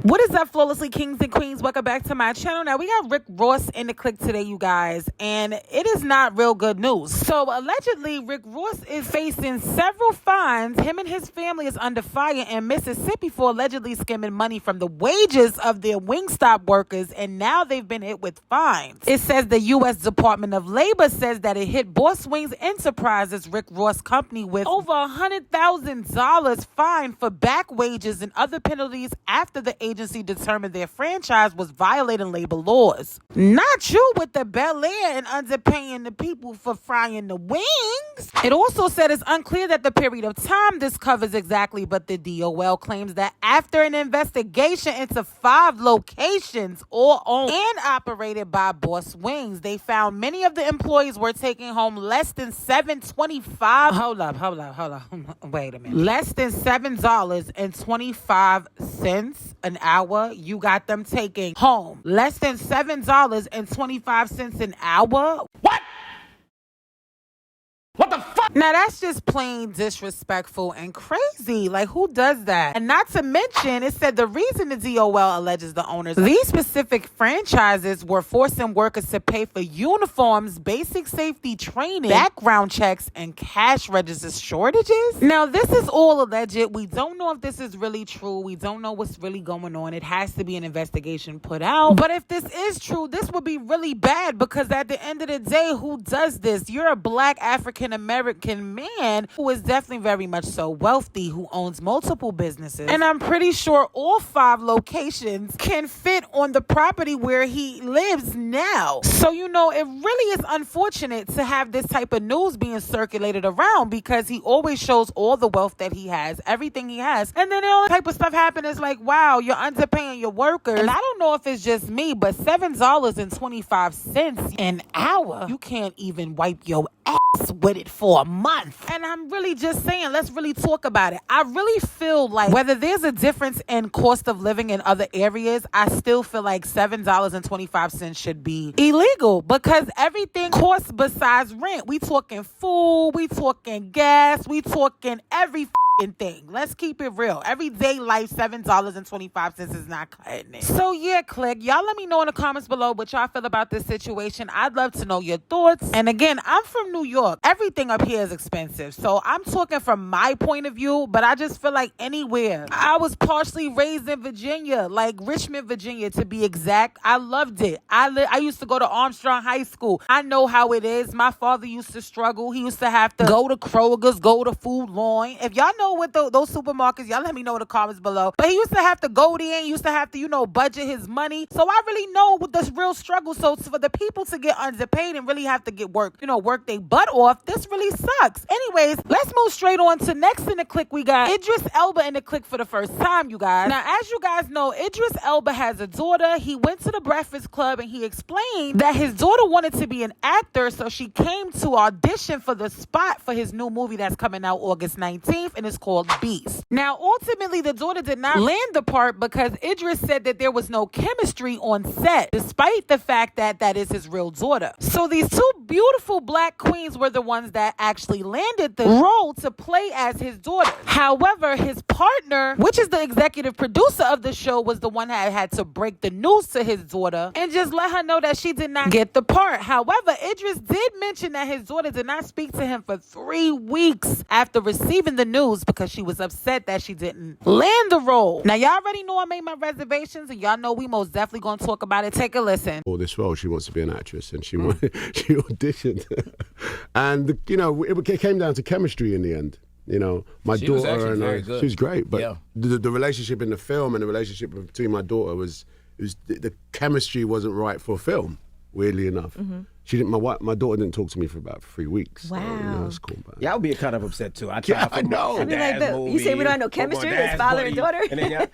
What is up, flawlessly kings and queens? Welcome back to my channel. Now, we got Rick Ross in the click today, you guys, and it is not real good news. So, allegedly, Rick Ross is facing several fines. Him and his family is under fire in Mississippi for allegedly skimming money from the wages of their Wingstop workers, and now they've been hit with fines. It says the U.S. Department of Labor says that it hit Boss Wings Enterprises, Rick Ross company, with over $100,000 fine for back wages and other penalties after the agency determined their franchise was violating labor laws. Not you with the Bel Air and underpaying the people for frying the wings. It also said it's unclear that the period of time this covers exactly, but the DOL claims that after an investigation into 5 locations, all owned and operated by Boss Wings, they found many of the employees were taking home less than $7.25. Hold up. Wait a minute. Less than $7.25 an hour. You got them taking home less than $7.25 an hour. What? What the fuck? Now, that's just plain disrespectful and crazy. Like, who does that? And not to mention, it said the reason the DOL alleges the owners of these specific franchises were forcing workers to pay for uniforms, basic safety training, background checks, and cash register shortages. Now, this is all alleged. We don't know if this is really true. We don't know what's really going on. It has to be an investigation put out. But if this is true, this would be really bad, because at the end of the day, who does this? You're a black African-American man who is definitely very much so wealthy, who owns multiple businesses. And I'm pretty sure all 5 locations can fit on the property where he lives now. So, you know, it really is unfortunate to have this type of news being circulated around, because he always shows all the wealth that he has, everything he has. And then all type of stuff happen is like, wow, you're underpaying your workers. And I don't know if it's just me, but $7.25 an hour, you can't even wipe your ass with it for a month. And I'm really just saying, let's really talk about it. I really feel like whether there's a difference in cost of living in other areas, I still feel like $7.25 should be illegal, because everything costs besides rent. We talking food, we talking gas, we talking every thing. Let's keep it real. Everyday life, $7.25 is not cutting it. So yeah, click. Y'all let me know in the comments below what y'all feel about this situation. I'd love to know your thoughts. And again, I'm from New York. Everything up here is expensive. So I'm talking from my point of view, but I just feel like anywhere. I was partially raised in Virginia, like Richmond, Virginia to be exact. I loved it. I used to go to Armstrong High School. I know how it is. My father used to struggle. He used to have to go to Kroger's, go to Food Line. If y'all know what those supermarkets, y'all let me know in the comments below. But he used to have to go there and used to have to, you know, budget his money. So I really know what the real struggle. So for the people to get underpaid and really have to get work their butt off, this really sucks. Anyways, let's move straight on to next in the click. We got Idris Elba in the click for the first time, you guys. Now, as you guys know, Idris Elba has a daughter. He went to the Breakfast Club and he explained that his daughter wanted to be an actor, so she came to audition for the spot for his new movie that's coming out August 19th, and it's called Beast. Now, ultimately, the daughter did not land the part because Idris said that there was no chemistry on set, despite the fact that that is his real daughter. So these 2 beautiful black queens were the ones that actually landed the role to play as his daughter. However, his partner, which is the executive producer of the show, was the one that had to break the news to his daughter and just let her know that she did not get the part. However, Idris did mention that his daughter did not speak to him for 3 weeks after receiving the news, because she was upset that she didn't land the role. Now, y'all already know I made my reservations, and y'all know we most definitely gonna talk about it. Take a listen. For this role, she wants to be an actress, and she auditioned. And, you know, it came down to chemistry in the end. You know, my daughter and I, she was great, but yeah, the relationship in the film and the relationship between my daughter was the chemistry wasn't right for film, weirdly enough. Mm-hmm. She didn't. My daughter didn't talk to me for about 3 weeks. Wow. So, you know, it's cool. Yeah, I would be kind of upset too. I know. I'd be like, you say we don't have no chemistry as father and daughter? And then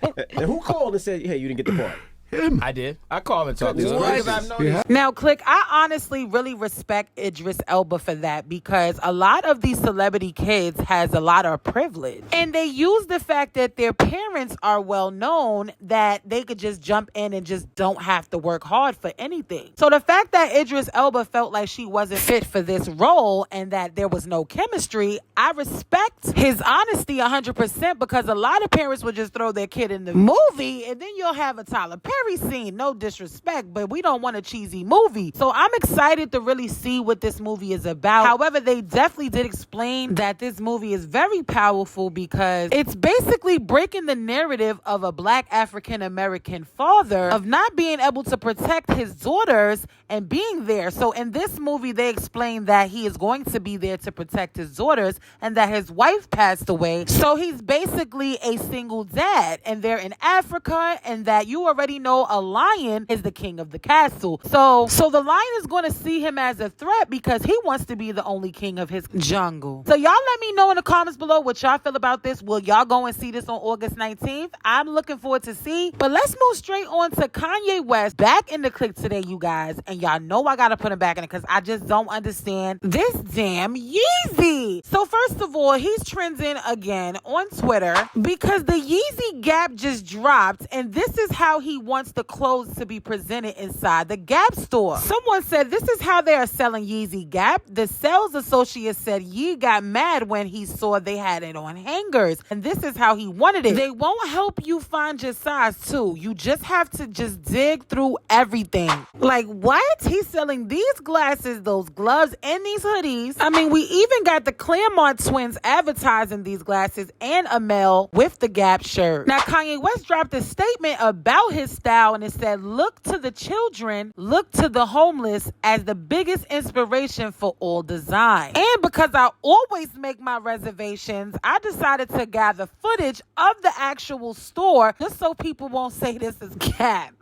who called and said, hey, you didn't get the part? Him. I did. I call him and talk to him because I've known him. Now, Click, I honestly really respect Idris Elba for that because a lot of these celebrity kids has a lot of privilege. And they use the fact that their parents are well known that they could just jump in and just don't have to work hard for anything. So the fact that Idris Elba felt like she wasn't fit for this role and that there was no chemistry, I respect his honesty 100% because a lot of parents would just throw their kid in the movie and then you'll have a Tyler Perry scene. No disrespect, but we don't want a cheesy movie. So I'm excited to really see what this movie is about. However, they definitely did explain that this movie is very powerful because it's basically breaking the narrative of a black African American father of not being able to protect his daughters and being there. So in this movie, they explain that he is going to be there to protect his daughters and that his wife passed away. So he's basically a single dad and they're in Africa and that you already know a lion is the king of the castle. So the lion is going to see him as a threat because he wants to be the only king of his jungle. So y'all let me know in the comments below what y'all feel about this. Will y'all go and see this on August 19th? I'm looking forward to see. But let's move straight on to Kanye West back in the click today, you guys. And y'all know I got to put him back in it because I just don't understand this damn Yeezy. So first of all, he's trending again on Twitter because the Yeezy Gap just dropped and this is how he wants the clothes to be presented inside the Gap store. Someone said this is how they are selling Yeezy Gap. The sales associate said Ye got mad when he saw they had it on hangers and this is how he wanted it. They won't help you find your size too. You just have to just dig through everything. Like what? He's selling these glasses, those gloves, and these hoodies. I mean, we even got the Claremont twins advertising these glasses and Amel with the Gap shirt. Now, Kanye West dropped a statement about his style and it said, look to the children, look to the homeless as the biggest inspiration for all design. And because I always make my reservations, I decided to gather footage of the actual store just so people won't say this is Gap.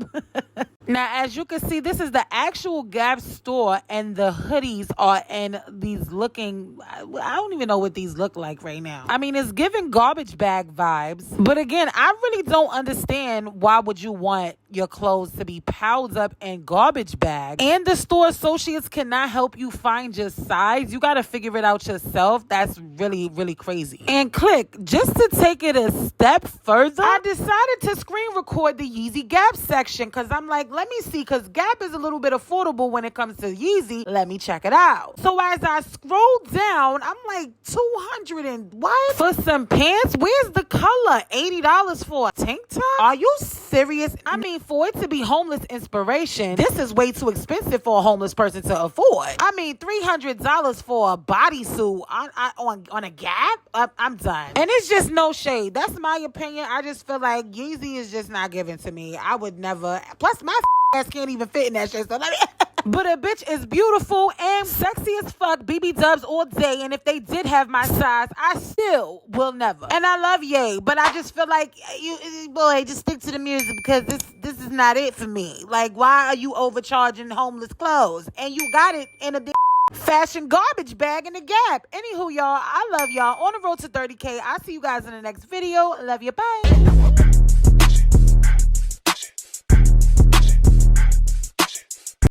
Now, as you can see, this is the actual Gap store and the hoodies are in these looking, I don't even know what these look like right now. I mean, it's giving garbage bag vibes. But again, I really don't understand why would you want your clothes to be piled up in garbage bags and the store associates cannot help you find your size. You got to figure it out yourself. That's really, really crazy. And click, just to take it a step further, I decided to screen record the Yeezy Gap section because I'm like, let me see, because Gap is a little bit affordable when it comes to Yeezy. Let me check it out. So as I scroll down, I'm like 200 and what? For some pants? Where's the color? $80 for a tank top? Are you serious? I mean, for it to be homeless inspiration, this is way too expensive for a homeless person to afford. I mean, $300 for a bodysuit on a Gap? I'm done. And it's just no shade. That's my opinion. I just feel like Yeezy is just not given to me. I would never. Plus, my ass can't even fit in that shit. So let me. But a bitch is beautiful and sexy as fuck, BB dubs all day. And if they did have my size, I still will never. And I love Ye, but I just feel like boy, just stick to the music because this is not it for me. Like, why are you overcharging homeless clothes? And you got it in a fashion garbage bag in the Gap. Anywho, y'all, I love y'all. On the road to 30K. I'll see you guys in the next video. Love you. Bye.